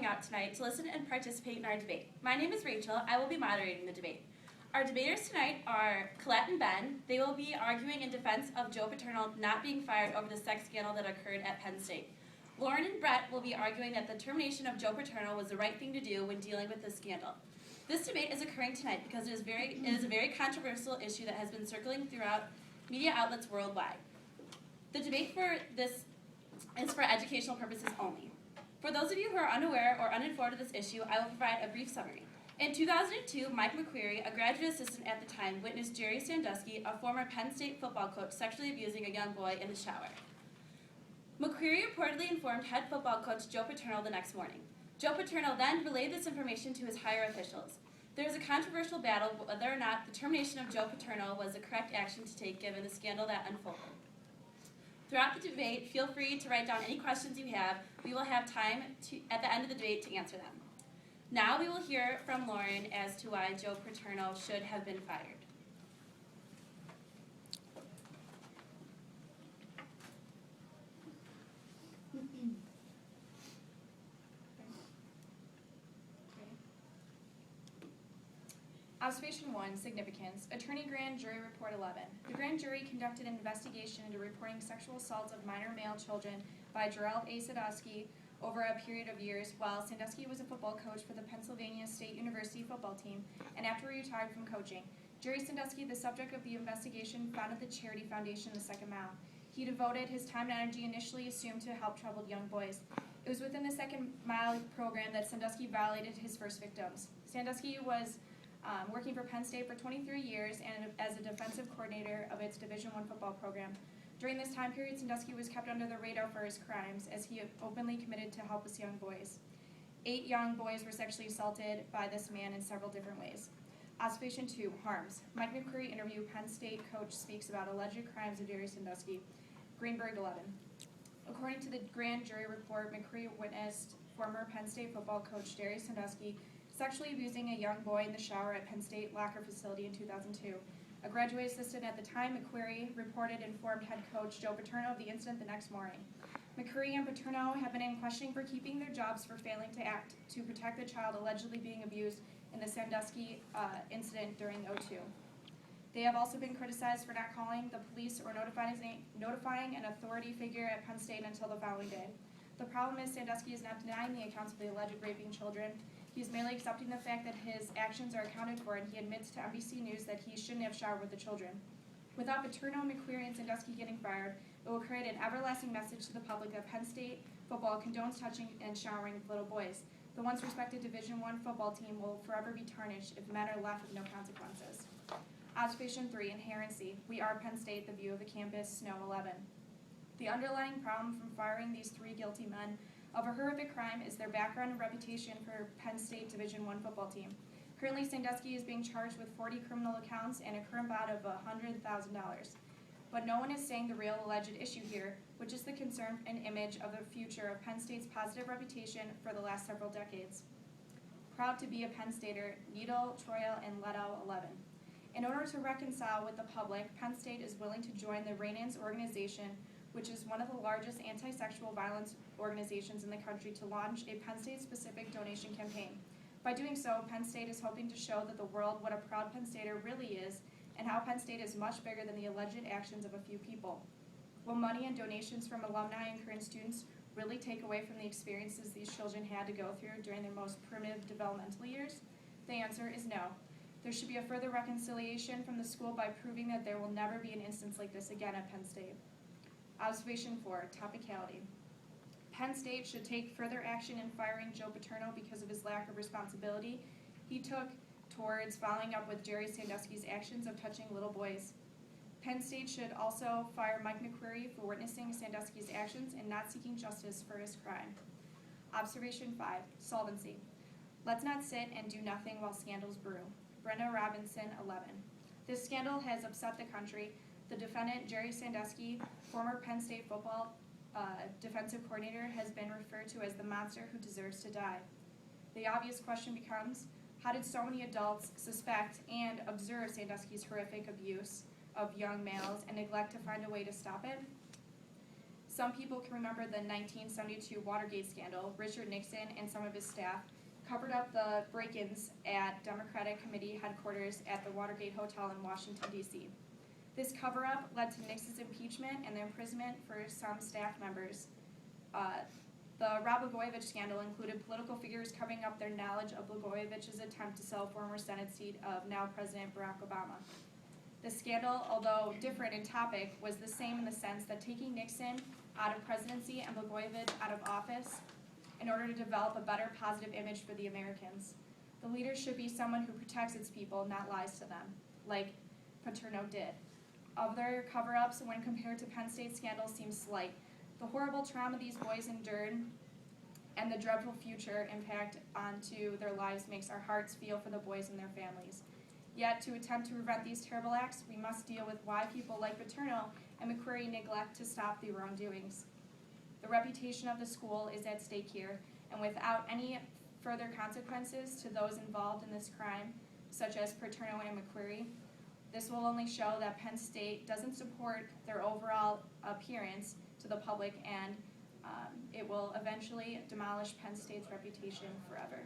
coming out tonight to listen and participate in our debate. My name is Rachel. I will be moderating the debate. Our debaters tonight are Colette and Ben. They will be arguing in defense of Joe Paterno not being fired over the sex scandal that occurred at Penn State. Lauren and Brett will be arguing that the termination of Joe Paterno was the right thing to do when dealing with this scandal. This debate is occurring tonight because it is a very controversial issue that has been circling throughout media outlets worldwide. The debate for this is for educational purposes only. For those of you who are unaware or uninformed of this issue, I will provide a brief summary. In 2002, Mike McQuarrie, a graduate assistant at the time, witnessed Jerry Sandusky, a former Penn State football coach, sexually abusing a young boy in the shower. McQuarrie reportedly informed head football coach Joe Paterno the next morning. Joe Paterno then relayed this information to his higher officials. There was a controversial battle whether or not the termination of Joe Paterno was the correct action to take given the scandal that unfolded. Throughout the debate, feel free to write down any questions you have. We will have time at the end of the debate to answer them. Now we will hear from Lauren as to why Joe Paterno should have been fired. Observation 1, Significance. Attorney Grand Jury Report 11. The grand jury conducted an investigation into reporting sexual assaults of minor male children by Gerald A. Sandusky over a period of years while Sandusky was a football coach for the Pennsylvania State University football team and after he retired from coaching. Jerry Sandusky, the subject of the investigation, founded the charity foundation The Second Mile. He devoted his time and energy initially assumed to help troubled young boys. It was within the Second Mile program that Sandusky violated his first victims. Sandusky was working for Penn State for 23 years and as a defensive coordinator of its Division I football program. During this time period, Sandusky was kept under the radar for his crimes as he openly committed to helpless young boys. 8 young boys were sexually assaulted by this man in several different ways. Observation 2, Harms. Mike McQuarrie interview Penn State coach speaks about alleged crimes of Jerry Sandusky. Greenberg 11. According to the grand jury report, McQuarrie witnessed former Penn State football coach Jerry Sandusky sexually abusing a young boy in the shower at Penn State locker facility in 2002. A graduate assistant at the time, McQuarrie reported and informed head coach Joe Paterno of the incident the next morning. McQuarrie and Paterno have been in questioning for keeping their jobs for failing to act to protect the child allegedly being abused in the Sandusky incident during 2002. They have also been criticized for not calling the police or notifying an authority figure at Penn State until the following day. The problem is Sandusky is not denying the accounts of the alleged raping children. He is merely accepting the fact that his actions are accounted for, and he admits to NBC News that he shouldn't have showered with the children. Without Paterno, McQuarrie, and Sandusky getting fired, it will create an everlasting message to the public that Penn State football condones touching and showering with little boys. The once respected Division I football team will forever be tarnished if men are left with no consequences. Observation 3, Inherency. We are Penn State, the view of the campus, Snow 11. The underlying problem from firing these 3 guilty men of a horrific crime is their background and reputation for Penn State Division I football team. Currently, Sandusky is being charged with 40 criminal accounts and a current bond of $100,000. But no one is saying the real alleged issue here, which is the concern and image of the future of Penn State's positive reputation for the last several decades. Proud to be a Penn Stater, Needle, Troya, and Leto 11. In order to reconcile with the public, Penn State is willing to join the Rainans organization, which is one of the largest anti-sexual violence organizations in the country, to launch a Penn State-specific donation campaign. By doing so, Penn State is hoping to show that the world what a proud Penn Stater really is and how Penn State is much bigger than the alleged actions of a few people. Will money and donations from alumni and current students really take away from the experiences these children had to go through during their most primitive developmental years? The answer is no. There should be a further reconciliation from the school by proving that there will never be an instance like this again at Penn State. Observation 4, Topicality. Penn State should take further action in firing Joe Paterno because of his lack of responsibility he took towards following up with Jerry Sandusky's actions of touching little boys. Penn State should also fire Mike McQuarrie for witnessing Sandusky's actions and not seeking justice for his crime. Observation 5, Solvency. Let's not sit and do nothing while scandals brew. Brenda Robinson, 11. This scandal has upset the country. The defendant, Jerry Sandusky, former Penn State football defensive coordinator, has been referred to as the monster who deserves to die. The obvious question becomes, how did so many adults suspect and observe Sandusky's horrific abuse of young males and neglect to find a way to stop it? Some people can remember the 1972 Watergate scandal. Richard Nixon and some of his staff covered up the break-ins at Democratic Committee headquarters at the Watergate Hotel in Washington, D.C. This cover-up led to Nixon's impeachment and the imprisonment for some staff members. The Rod Blagojevich scandal included political figures covering up their knowledge of Blagojevich's attempt to sell former Senate seat of now President Barack Obama. The scandal, although different in topic, was the same in the sense that taking Nixon out of presidency and Blagojevich out of office in order to develop a better positive image for the Americans. The leader should be someone who protects its people, not lies to them, like Paterno did. Other cover-ups, when compared to Penn State's scandal, seem slight. The horrible trauma these boys endured and the dreadful future impact onto their lives makes our hearts feel for the boys and their families. Yet, to attempt to prevent these terrible acts, we must deal with why people like Paterno and McQuarrie neglect to stop the wrongdoings. The reputation of the school is at stake here, and without any further consequences to those involved in this crime, such as Paterno and McQuarrie, this will only show that Penn State doesn't support their overall appearance to the public, and it will eventually demolish Penn State's reputation forever.